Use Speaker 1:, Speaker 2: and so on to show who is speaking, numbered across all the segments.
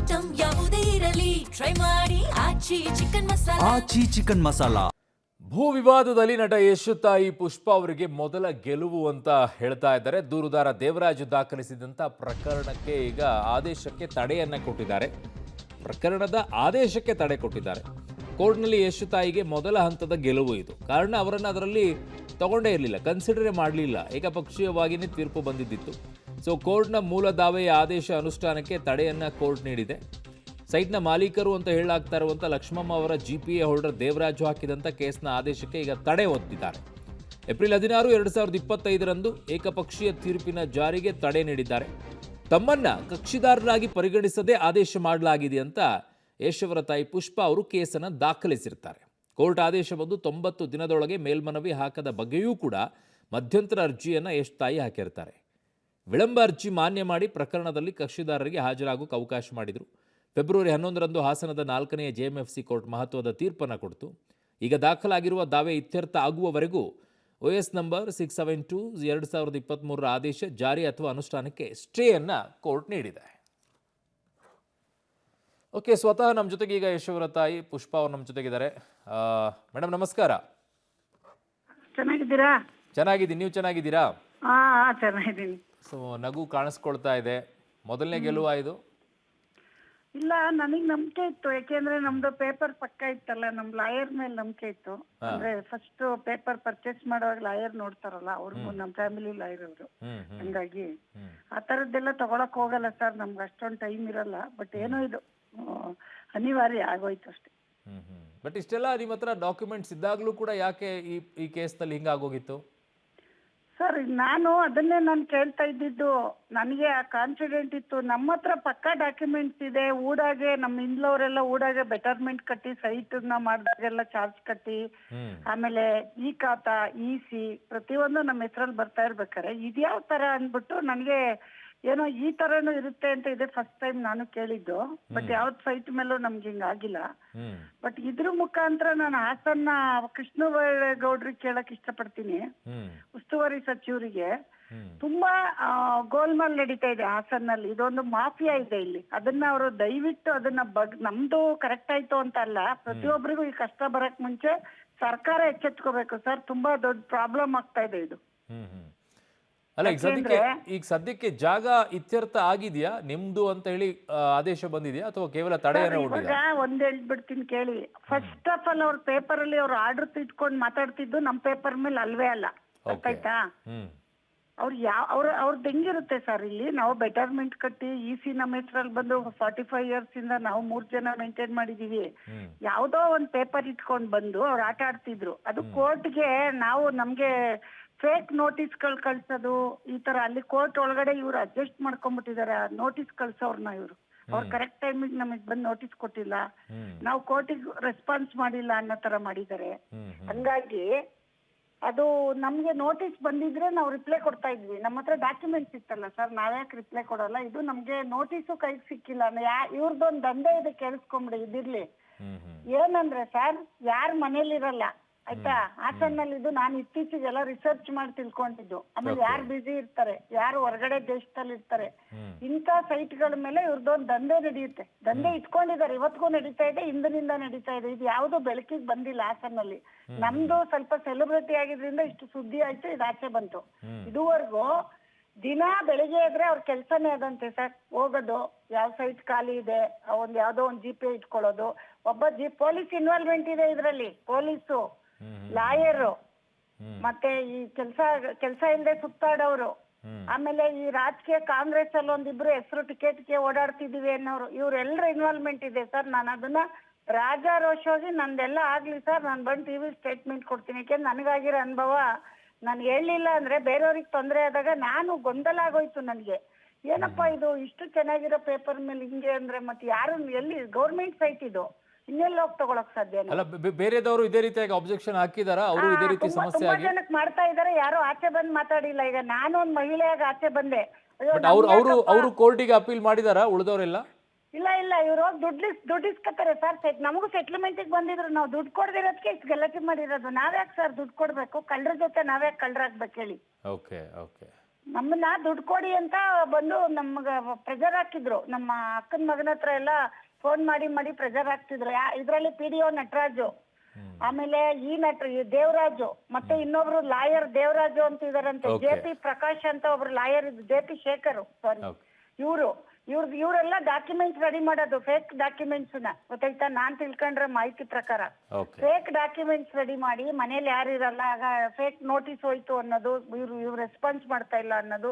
Speaker 1: Item ಯಾವುದೇ ಇರಲಿ try ಮಾಡಿ ಆಚಿ ಚಿಕನ್ ಮಸಾಲಾ.
Speaker 2: ಭೂ ವಿವಾದದಲ್ಲಿ ನಟ ಯಶೋತಾಯಿ ಪುಷ್ಪ ಅವರಿಗೆ ಮೊದಲ ಗೆಲುವು ಅಂತ ಹೇಳ್ತಾ ಇದ್ದಾರೆ. ದೂರುದಾರ ದೇವರಾಜು ದಾಖಲಿಸಿದಂಥ ಪ್ರಕರಣಕ್ಕೆ ಈಗ ಆದೇಶಕ್ಕೆ ತಡೆಯನ್ನ ಕೊಟ್ಟಿದ್ದಾರೆ. ಪ್ರಕರಣದ ಆದೇಶಕ್ಕೆ ತಡೆ ಕೊಟ್ಟಿದ್ದಾರೆ. ಕೋರ್ಟ್ನಲ್ಲಿ ಯಶೋತಾಯಿಗೆ ಮೊದಲ ಹಂತದ ಗೆಲುವು ಇದು. ಕಾರಣ ಅವರನ್ನು ಅದರಲ್ಲಿ ತಗೊಂಡೇ ಇರಲಿಲ್ಲ, ಕನ್ಸಿಡರೇ ಮಾಡಲಿಲ್ಲ. ಏಕಪಕ್ಷೀಯವಾಗಿಯೇ ತೀರ್ಪು ಬಂದಿದ್ದಿತ್ತು. ಸೊ ಕೋರ್ಟ್ನ ಮೂಲ ದಾವೆಯ ಆದೇಶ ಅನುಷ್ಠಾನಕ್ಕೆ ತಡೆಯನ್ನ ಕೋರ್ಟ್ ನೀಡಿದೆ. ಸೈಟ್ನ ಮಾಲೀಕರು ಅಂತ ಹೇಳಲಾಗ್ತಾ ಇರುವಂಥ ಲಕ್ಷ್ಮಮ್ಮ ಅವರ GPA ಹೋಲ್ಡರ್ ದೇವರಾಜು ಹಾಕಿದಂಥ ಕೇಸ್ನ ಆದೇಶಕ್ಕೆ ಈಗ ತಡೆ ಒಡ್ಡಿದ್ದಾರೆ. ಏಪ್ರಿಲ್ 16, 2025ರಂದು ಏಕಪಕ್ಷೀಯ ತೀರ್ಪಿನ ಜಾರಿಗೆ ತಡೆ ನೀಡಿದ್ದಾರೆ. ತಮ್ಮನ್ನ ಕಕ್ಷಿದಾರರಾಗಿ ಪರಿಗಣಿಸದೆ ಆದೇಶ ಮಾಡಲಾಗಿದೆ ಅಂತ ಯಶ್ ಅವರ ತಾಯಿ ಪುಷ್ಪ ಅವರು ಕೇಸನ್ನು ದಾಖಲಿಸಿರ್ತಾರೆ. ಕೋರ್ಟ್ ಆದೇಶ ಬಂದು 90 ದಿನದೊಳಗೆ ಮೇಲ್ಮನವಿ ಹಾಕದ ಬಗ್ಗೆಯೂ ಕೂಡ ಮಧ್ಯಂತರ ಅರ್ಜಿಯನ್ನು ಯಶ್ ತಾಯಿ ಹಾಕಿರ್ತಾರೆ. ವಿಳಂಬ ಅರ್ಜಿ ಮಾನ್ಯ ಮಾಡಿ ಪ್ರಕರಣದಲ್ಲಿ ಕಕ್ಷಿದಾರರಿಗೆ ಹಾಜರಾಗೋಕೆ ಅವಕಾಶ ಮಾಡಿದರು. ಫೆಬ್ರವರಿ 11ರಂದು ಹಾಸನದ 4ನೇ JMFC ಕೋರ್ಟ್ ಮಹತ್ವದ ತೀರ್ಪನ್ನು ಕೊಡ್ತು. ಈಗ ದಾಖಲಾಗಿರುವ ದಾವೆ ಇತ್ಯರ್ಥ ಆಗುವವರೆಗೂ OS ನಂಬರ್ 672 2023ರ ಆದೇಶ ಜಾರಿ ಅಥವಾ ಅನುಷ್ಠಾನಕ್ಕೆ ಸ್ಟೇಯನ್ನು ಕೋರ್ಟ್ ನೀಡಿದೆ. ಓಕೆ, ಸ್ವತಃ ನಮ್ಮ ಜೊತೆಗೆ ಈಗ ಯಶೋವರ ತಾಯಿ ಪುಷ್ಪ ಅವರು ನಮ್ಮ ಜೊತೆಗಿದ್ದಾರೆ. ಮೇಡಮ್ ನಮಸ್ಕಾರ.
Speaker 3: ಚೆನ್ನಾಗಿದ್ದೀರಾ?
Speaker 2: ಚೆನ್ನಾಗಿದ್ದೀನಿ, ನೀವು ಚೆನ್ನಾಗಿದ್ದೀರಾ?
Speaker 3: ಚೆನ್ನಾಗಿದ್ದೀನಿ.
Speaker 2: ಸೊ ನಗು ಕಾಣಿಸ್ಕೊಳ್ತಾ ಇದೆ. ಮೊದಲನೇ ಗೆಲುವಾ ಇದು?
Speaker 3: ಇಲ್ಲ, ನನಗ್ ನಂಬಿಕೆ ಇತ್ತು. ಯಾಕೆಂದ್ರೆ ನಮ್ದು ಪೇಪರ್ ಪಕ್ಕ ಇತ್ತಲ್ಲ, ನಮ್ ಲಾಯರ್ ಮೇಲೆ ನಂಬಿಕೆ ಇತ್ತು. ಅಂದ್ರೆ ಫಸ್ಟ್ ಪೇಪರ್ ಪರ್ಚೇಸ್ ಮಾಡುವಾಗ ಲಾಯರ್ ನೋಡ್ತಾರಲ್ಲ, ಅವ್ರಿಗೂ ನಮ್ ಫ್ಯಾಮಿಲಿ ಲಾಯರ್ ಅವರು. ಹಂಗಾಗಿ ಆ ತರದ್ದೆಲ್ಲ ತಗೊಳಕ್ ಹೋಗಲ್ಲ ಸರ್, ನಮ್ಗೆ ಅಷ್ಟೊಂದು ಟೈಮ್ ಇರಲ್ಲ. ಬಟ್ ಏನೋ ಇದು ಅನಿವಾರ್ಯ ಆಗೋಯ್ತು ಅಷ್ಟೇ.
Speaker 2: ಬಟ್ ಇಷ್ಟೆಲ್ಲ ನಿಮ್ಮ ಹತ್ರ ಡಾಕ್ಯುಮೆಂಟ್ಸ್ ಇದ್ದಾಗ್ಲೂ ಕೂಡ ಯಾಕೆ ಈ ಕೇಸ್ನಲ್ಲಿ ಹಿಂಗಾಗೋಗಿತ್ತು?
Speaker 3: ಸರ್, ನಾನು ಕೇಳ್ತಾ ಇದ್ದಿದ್ದು. ನನಗೆ ಆ ಕಾನ್ಫಿಡೆಂಟ್ ಇತ್ತು. ನಮ್ಮ ಹತ್ರ ಪಕ್ಕಾ ಡಾಕ್ಯುಮೆಂಟ್ಸ್ ಇದೆ. ಊಡಾಗೆ ನಮ್ಮ ಇಂದ್ಲವರೆಲ್ಲ ಊಡಾಗೆ ಬೆಟರ್ಮೆಂಟ್ ಕಟ್ಟಿ ಸೈಟ್ ಮಾಡಿದಾಗೆಲ್ಲ ಚಾರ್ಜ್ ಕಟ್ಟಿ, ಆಮೇಲೆ ಈ ಖಾತಾ EC ಪ್ರತಿಯೊಂದು ನಮ್ಮ ಹೆಸರಲ್ಲಿ ಬರ್ತಾ ಇರ್ಬೇಕಾರೆ ಇದ್ಯಾವ ತರ ಅಂದ್ಬಿಟ್ಟು ನನಗೆ ಏನೋ ಈ ತರನು ಇರುತ್ತೆ ಅಂತ ಇದೆ ಫಸ್ಟ್ ಟೈಮ್ ನಾನು ಕೇಳಿದ್ದು. ಬಟ್ ಯಾವ್ದು ಸೈಟ್ ಮೇಲೂ ನಮ್ಗೆ ಹಿಂಗಾಗಿಲ್ಲ. ಬಟ್ ಇದ್ರ ಮುಖಾಂತರ ನಾನು ಹಾಸನ್ನ ಕೃಷ್ಣಬೈರೇಗೌಡ್ರಿಗೆ ಕೇಳಕ್ ಇಷ್ಟಪಡ್ತೀನಿ, ಉಸ್ತುವಾರಿ ಸಚಿವರಿಗೆ. ತುಂಬಾ ಗೋಲ್ಮಾಲ್ ನಡೀತಾ ಇದೆ ಹಾಸನ್ನಲ್ಲಿ. ಇದೊಂದು ಮಾಫಿಯಾ ಇದೆ ಇಲ್ಲಿ. ಅದನ್ನ ಅವರು ದಯವಿಟ್ಟು ಅದನ್ನ ನಮ್ದು ಕರೆಕ್ಟ್ ಆಯ್ತು ಅಂತ ಅಲ್ಲ, ಪ್ರತಿಯೊಬ್ಬರಿಗೂ ಈ ಕಷ್ಟ ಬರಕ್ ಮುಂಚೆ ಸರ್ಕಾರ ಎಚ್ಚೆತ್ಕೋಬೇಕು ಸರ್. ತುಂಬಾ ದೊಡ್ಡ ಪ್ರಾಬ್ಲಮ್ ಆಗ್ತಾ ಇದೆ ಇದು.
Speaker 2: ಅಲ್ಲ, ಈಗ ಸದ್ಯಕ್ಕೆ ಜಾಗ ಇತ್ಯರ್ಥ ಆಗಿದೆಯಾ ನಿಮ್ದು ಅಂತ ಹೇಳಿ ಆದೇಶ ಬಂದಿದೆಯಾ ಅಥವಾ ಕೇವಲ ತಡೆಯನ್ನು
Speaker 3: ಇವಾಗ ಒಂದ್ ಹೇಳ್ಬಿಡ್ತೀನಿ ಕೇಳಿ. ಫಸ್ಟ್ ಆಫ್ ಆಲ್ ಅವ್ರ ಪೇಪರ್ ಅಲ್ಲಿ ಅವ್ರು ಆರ್ಡರ್ ಇಟ್ಕೊಂಡು ಮಾತಾಡ್ತಿದ್ದು ನಮ್ ಪೇಪರ್ ಮೇಲೆ ಅಲ್ವೇ ಅಲ್ಲ, ಗೊತ್ತಾಯ್ತಾ? ಅವ್ರದ್ದು ಹೆಂಗಿರುತ್ತೆ ಸರ್, ಇಲ್ಲಿ ನಾವು ಬೆಟರ್ಮೆಂಟ್ ಕಟ್ಟಿ EC ನಮ್ಮ ಹೆಸರಲ್ಲಿ ಬಂದು 45 years ಇಂದ ನಾವು 3 ಜನ ಮೇಂಟೈನ್ ಮಾಡಿದೀವಿ. ಯಾವ್ದೋ ಒಂದ್ ಪೇಪರ್ ಇಟ್ಕೊಂಡ್ ಬಂದು ಅವ್ರು ಆಟ ಆಡ್ತಿದ್ರು. ಅದು ಕೋರ್ಟ್ಗೆ ನಾವು ನಮ್ಗೆ ಫೇಕ್ ನೋಟಿಸ್ಗಳು ಕಳ್ಸೋದು ಈ ತರ. ಅಲ್ಲಿ ಕೋರ್ಟ್ ಒಳಗಡೆ ಇವ್ರು ಅಡ್ಜಸ್ಟ್ ಮಾಡ್ಕೊಂಡ್ಬಿಟ್ಟಿದ್ದಾರೆ ನೋಟಿಸ್ ಕಳ್ಸೋರ್ನ. ಇವ್ರು ಅವ್ರು ಕರೆಕ್ಟ್ ಟೈಮಿಗೆ ನಮಗ್ ಬಂದು ನೋಟಿಸ್ ಕೊಟ್ಟಿಲ್ಲ, ನಾವು ಕೋರ್ಟಿಗೆ ರೆಸ್ಪಾನ್ಸ್ ಮಾಡಿಲ್ಲ ಅನ್ನೋ ತರ ಮಾಡಿದ್ದಾರೆ. ಹಂಗಾಗಿ ಅದು ನಮ್ಗೆ ನೋಟಿಸ್ ಬಂದಿದ್ರೆ ನಾವು ರಿಪ್ಲೈ ಕೊಡ್ತಾ ಇದ್ವಿ. ನಮ್ಮ ಹತ್ರ ಡಾಕ್ಯುಮೆಂಟ್ಸ್ ಇತ್ತಲ್ಲ ಸರ್, ನಾವ್ಯಾಕೆ ರಿಪ್ಲೈ ಕೊಡಲ್ಲ? ಇದು ನಮ್ಗೆ ನೋಟಿಸು ಕೈಗೆ ಸಿಕ್ಕಿಲ್ಲ. ಇವ್ರದೊಂದು ದಂಧೆ ಇದೆ, ಕೇಳಿಸ್ಕೊಂಬಿಡಿ ಇದಿರ್ಲಿ. ಏನಂದ್ರೆ ಸರ್, ಯಾರ ಮನೇಲಿರಲ್ಲ ಆಯ್ತಾ ಹಾಸನ್ನಲ್ಲಿ, ಇದು ನಾನು ಇತ್ತೀಚೆಗೆಲ್ಲ ರಿಸರ್ಚ್ ಮಾಡಿ ತಿಳ್ಕೊಂಡಿದ್ದು. ಆಮೇಲೆ ಯಾರು ಬಿಸಿ ಇರ್ತಾರೆ, ಯಾರು ಹೊರಗಡೆ ದೇಶದಲ್ಲಿ ಇರ್ತಾರೆ, ಇಂಥ ಸೈಟ್ಗಳ ಮೇಲೆ ಇವ್ರದೊಂದು ದಂಧೆ ನಡೆಯುತ್ತೆ. ದಂಧೆ ಇಟ್ಕೊಂಡಿದ್ದಾರೆ, ಇವತ್ತಿಗೂ ನಡೀತಾ ಇದೆ, ಹಿಂದಿನಿಂದ ನಡೀತಾ ಇದೆ. ಇದು ಯಾವ್ದು ಬೆಳಕಿಗೆ ಬಂದಿಲ್ಲ ಹಾಸನ್ನಲ್ಲಿ. ನಮ್ದು ಸ್ವಲ್ಪ ಸೆಲೆಬ್ರಿಟಿ ಆಗಿದ್ರಿಂದ ಇಷ್ಟು ಸುದ್ದಿ ಆಯ್ತು, ಇದು ಆಚೆ ಬಂತು. ಇದುವರೆಗೂ ದಿನ ಬೆಳಿಗ್ಗೆ ಇದ್ರೆ ಅವ್ರ ಕೆಲ್ಸನೇ ಅದಂತೆ ಸರ್, ಹೋಗೋದು ಯಾವ ಸೈಟ್ ಖಾಲಿ ಇದೆ, ಯಾವ್ದೋ ಒಂದು GPA ಇಟ್ಕೊಳ್ಳೋದು. ಪೊಲೀಸ್ ಇನ್ವಾಲ್ವ್ಮೆಂಟ್ ಇದೆ ಇದ್ರಲ್ಲಿ, ಪೊಲೀಸು, ಲಾಯರು, ಮತ್ತೆ ಈ ಕೆಲ್ಸ ಇಲ್ಲದೆ ಸುತ್ತಾಡೋರು, ಆಮೇಲೆ ಈ ರಾಜಕೀಯ ಕಾಂಗ್ರೆಸ್ ಅಲ್ಲಿ ಒಂದಿಬ್ರು ಹೆಸರು ಟಿಕೆಟ್ಗೆ ಓಡಾಡ್ತಿದೀವಿ ಅನ್ನೋರು, ಇವ್ರೆಲ್ಲರ ಇನ್ವಾಲ್ವ್ಮೆಂಟ್ ಇದೆ ಸರ್. ನಾನು ಅದನ್ನ ರಾಜಾರೋಷವಾಗಿ ನಂದೆಲ್ಲ ಆಗ್ಲಿ ಸರ್, ನಾನು ಬಂದು TV ಸ್ಟೇಟ್ಮೆಂಟ್ ಕೊಡ್ತೀನಿ. ಯಾಕೆಂದ್ರೆ ನನಗಾಗಿರೋ ಅನುಭವ, ನಾನು ಹೇಳಲಿಲ್ಲ ಅಂದ್ರೆ ಬೇರೆಯವ್ರಿಗೆ ತೊಂದರೆ ಆದಾಗ ನಾನು ಗೊಂದಲ ಆಗೋಯ್ತು ನನಗೆ. ಏನಪ್ಪಾ ಇದು ಇಷ್ಟು ಚೆನ್ನಾಗಿರೋ ಪೇಪರ್ ಮೇಲೆ ಹಿಂಗೆ ಅಂದ್ರೆ ಮತ್ತೆ ಯಾರು ಎಲ್ಲಿ ಗೌರ್ಮೆಂಟ್ ಸೈಟ್ ಇದು, ಇನ್ನೆಲ್ಲ ಹೋಗಿ ತಗೊಳಕ್ ಸಾಧ್ಯ?
Speaker 2: ಅಲ್ಲ, ಬೇರೆದವರು ಇದೇ ರೀತಿಯಾಗಿ ಅಬ್ಜೆಕ್ಷನ್ ಹಾಕಿದಾರ? ಅವರು ಇದೇ ರೀತಿ ಸಮಸ್ಯೆ ಆಗಿ
Speaker 3: ಜನಕ್ಕೆ ಮಾಡ್ತಾ ಇದಾರೆ, ಯಾರು ಆಚೆ ಬಂದ್ ಮಾತಾಡಿಲ್ಲ. ಈಗ ನಾನು ಒಂದು ಮಹಿಳೆಯಾಗಿ ಆಚೆ ಬಂದೆ.
Speaker 2: ಅವರು ಕೋರ್ಟಿಗೆ ಅಪೀಲ್ ಮಾಡಿದಾರ ಉಳಿದವರೆಲ್ಲ?
Speaker 3: ಇಲ್ಲ, ಇವ್ರು ದುಡ್ಡು ಇಸ್ಕೊತಾರೆ ಸರ್. ನಮಗೂ ಸೆಟ್ಲ್ಮೆಂಟ್ ಬಂದಿದ್ರು, ನಾವು ದುಡ್ಡು ಕೊಡದಿರೋದಕ್ಕೆ ಇಷ್ಟು ಗಲಾಟೆ ಮಾಡಿರೋದು. ನಾವ್ಯಾಕೆ ಸರ್ ದುಡ್ಡು ಕೊಡ್ಬೇಕು? ಕಳ್ಳರ ಜೊತೆ ನಾವ್ಯಾಕೆ ಕಳ್ಳರಾಗ್ಬೇಕು ಹೇಳಿ?
Speaker 2: ಓಕೆ.
Speaker 3: ನಮ್ಮನ್ನ ದುಡ್ಡು ಕೊಡಿ ಅಂತ ಬಂದು ನಮ್ಗ ಪ್ರೆಜರ್ ಹಾಕಿದ್ರು. ನಮ್ಮ ಅಕ್ಕನ ಮಗನ ಹತ್ರ ಎಲ್ಲ ಫೋನ್ ಮಾಡಿ ಪ್ರೆಜರ್ ಹಾಕ್ತಿದ್ರು. ಇದ್ರಲ್ಲಿ PDO ನಟರಾಜು, ಆಮೇಲೆ ಈ ದೇವರಾಜು, ಮತ್ತೆ ಇನ್ನೊಬ್ರು ಲಾಯರ್ ದೇವರಾಜು ಅಂತ ಇದಾರಂತೆ. JP ಪ್ರಕಾಶ್ ಅಂತ ಒಬ್ರು ಲಾಯರ್ ಇದ್ರು, JP ಶೇಖರ್ ಸಾರಿ, ಇವರೆಲ್ಲ ಡಾಕ್ಯುಮೆಂಟ್ಸ್ ರೆಡಿ ಮಾಡೋದು, ಫೇಕ್ ಡಾಕ್ಯುಮೆಂಟ್ಸ್ ಗೊತ್ತಾಯ್ತಾ. ನಾನ್ ತಿಳ್ಕೊಂಡ್ರೆ ಮಾಹಿತಿ ಪ್ರಕಾರ ಫೇಕ್ ಡಾಕ್ಯುಮೆಂಟ್ಸ್ ರೆಡಿ ಮಾಡಿ ಮನೇಲಿ ಯಾರು ಇರಲ್ಲ, ಆಗ ಫೇಕ್ ನೋಟಿಸ್ ಹೋಯ್ತು ಅನ್ನೋದು, ಇವ್ರು ರೆಸ್ಪಾನ್ಸ್ ಮಾಡ್ತಾ ಇಲ್ಲ ಅನ್ನೋದು.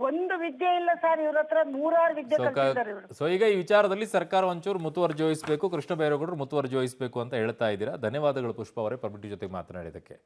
Speaker 3: ಒಂದು ವಿದ್ಯೆ ಇಲ್ಲ ಸರ್ ಇವ್ರ ಹತ್ರ, 100 ವಿದ್ಯೆ ಕಲ್ತಿದ್ದಾರೆ ಇವರು.
Speaker 2: ಸೊ ಈಗ ಈ ವಿಚಾರದಲ್ಲಿ ಸರ್ಕಾರ ಒಂಚೂರು ಮುತುವರ್ಜಿ ವಹಿಸಬೇಕು, ಕೃಷ್ಣ ಬೈರೇಗೌಡರು ಮುತುವರ್ಜಿ ವಹಿಸಬೇಕು ಅಂತ ಹೇಳ್ತಾ ಇದ್ದೀರಾ. ಧನ್ಯವಾದಗಳು ಪುಷ್ಪ ಅವರೇ, ಪಬ್ಲಿಕ್ ಜೊತೆ ಮಾತನಾಡಿದ್ದಕ್ಕೆ.